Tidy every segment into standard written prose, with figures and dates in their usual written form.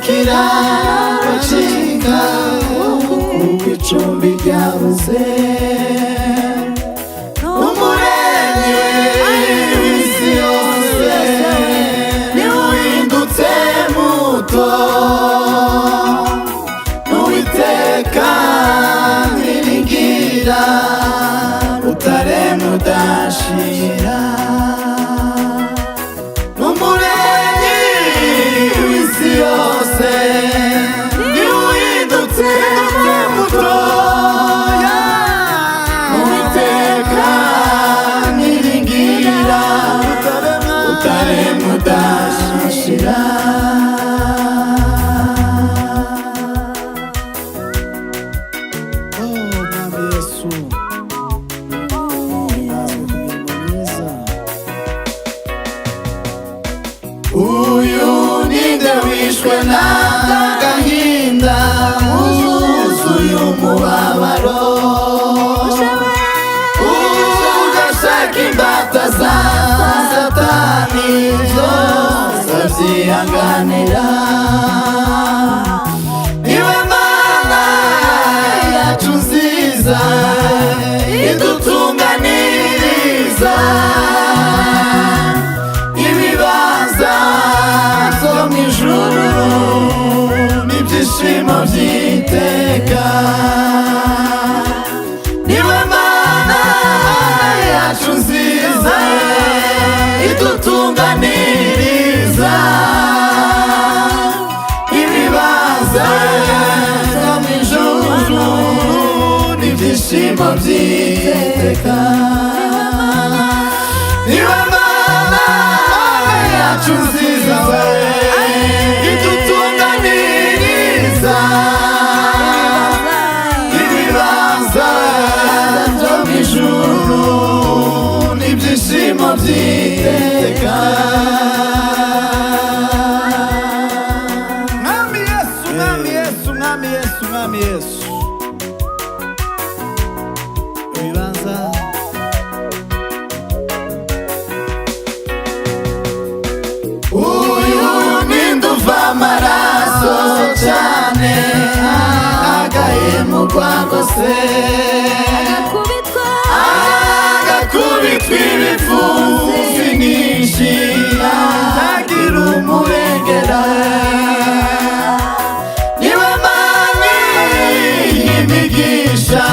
ikiraro cy'inka kuko icumbi ryabuze umuremyi w'isi yose niwe uhindutse muto n'uwiteka niringira rutare mudashira n'umuremyi w'isi yose niwe uhindutse mutoya n'uwiteka niringira rutare mudashira. Uyu ninde wishwe n'agahinda wuzuye umubabaro ugashaka imbata za satani zose abyihanganira niwe mana yacu nziza idutunganiriza n'ibyishimo by'iteka niwe mana yacu nziza idutunganiriza ibibanza byo mu ijuru n'ibyishimo by'iteka niwe mana yacu nziza idutunganiriza ibibanza byo mu ijuru n'ibyishimo by'iteka. Mwami Yesu, Mwami Yesu, Mwami Yesu, Mwami Yesu, ibibanza amaraso cyane agahemurwa rwose agakubitwa ibipfunsi nyinshi ntagira umurengera niwe mani y'imigisha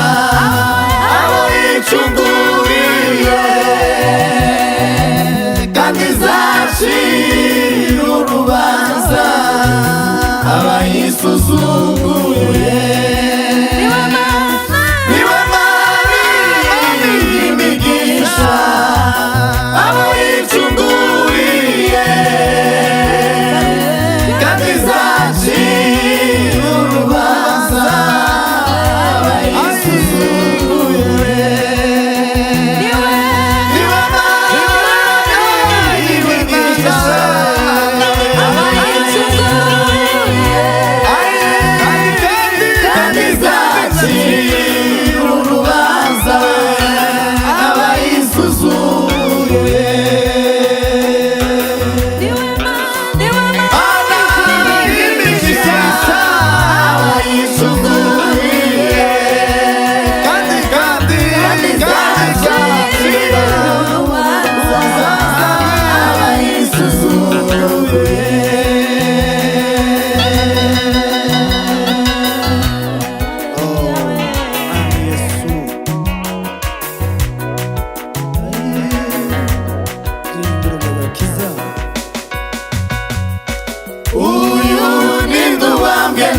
abo yicunguriye kandi izacira urubanza abayisuzuguye niwe mani y'imigisha abo yicunguriye kandi izacira urubanza abayisuzuguye niwe mani y'imigisha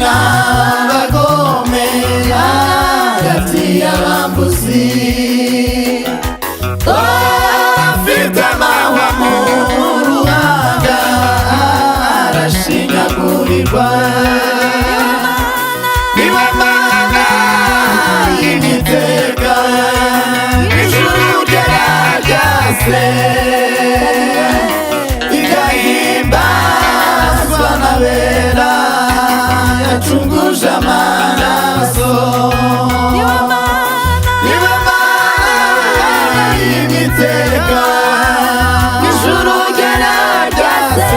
n'abagome hagati y'abambuzi afite amahwa mu ruhanga arashinyagurirwa niwe mana y'iteka ijuru ryaragase igahimbazwa n'abera yacunguje amaraso niwe mana y'iteka ijuru ryaragase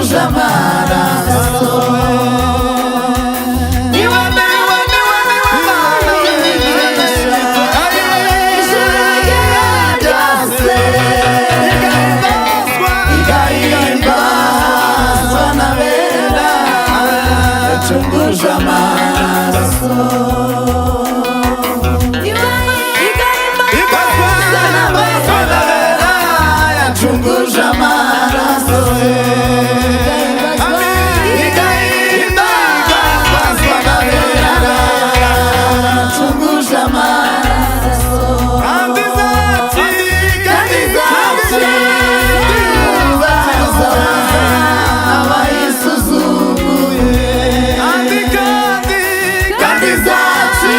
yacunguje amaraso. Yacunguje amaraso. Yacunguje amaraso. Yacunguje amaraso. Kandi zaci abayisuzuguye. Kandi zaci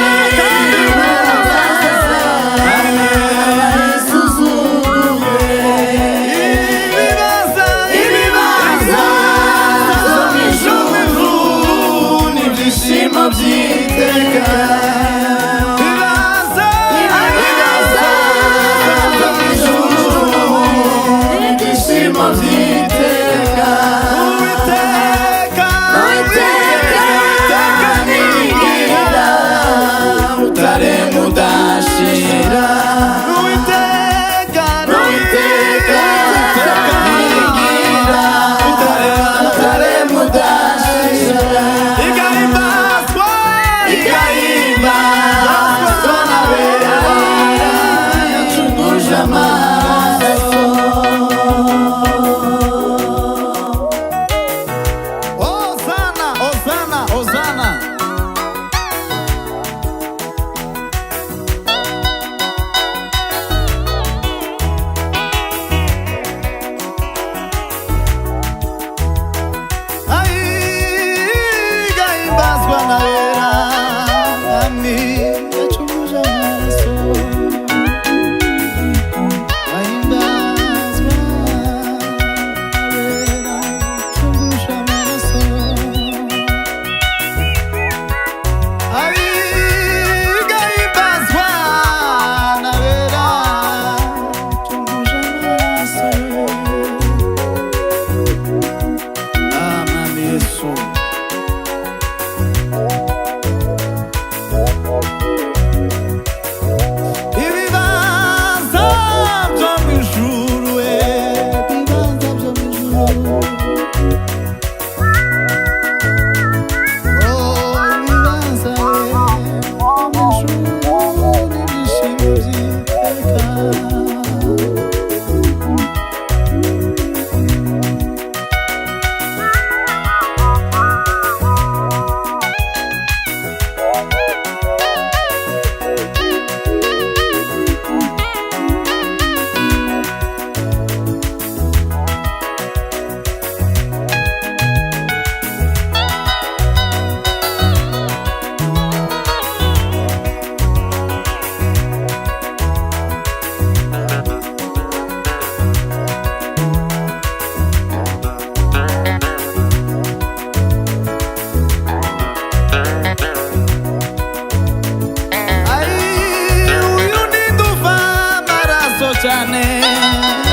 cyane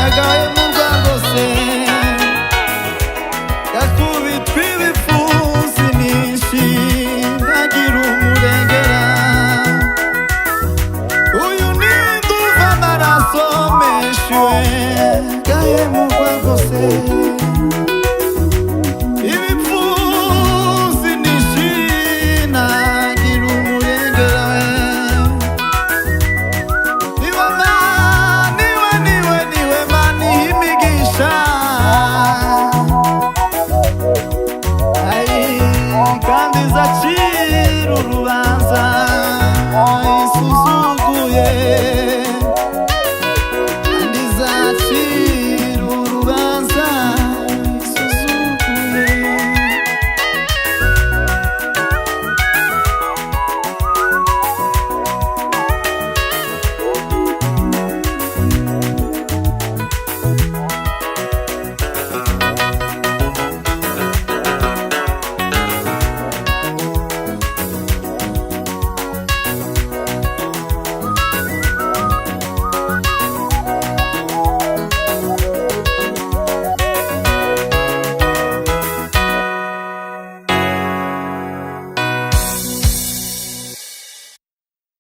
agaye mu Rwanda se gakubitwa ibifusi nishi ntagira umurengera. Uyu ni nduva amaraso menshi we gaye mu Rwanda se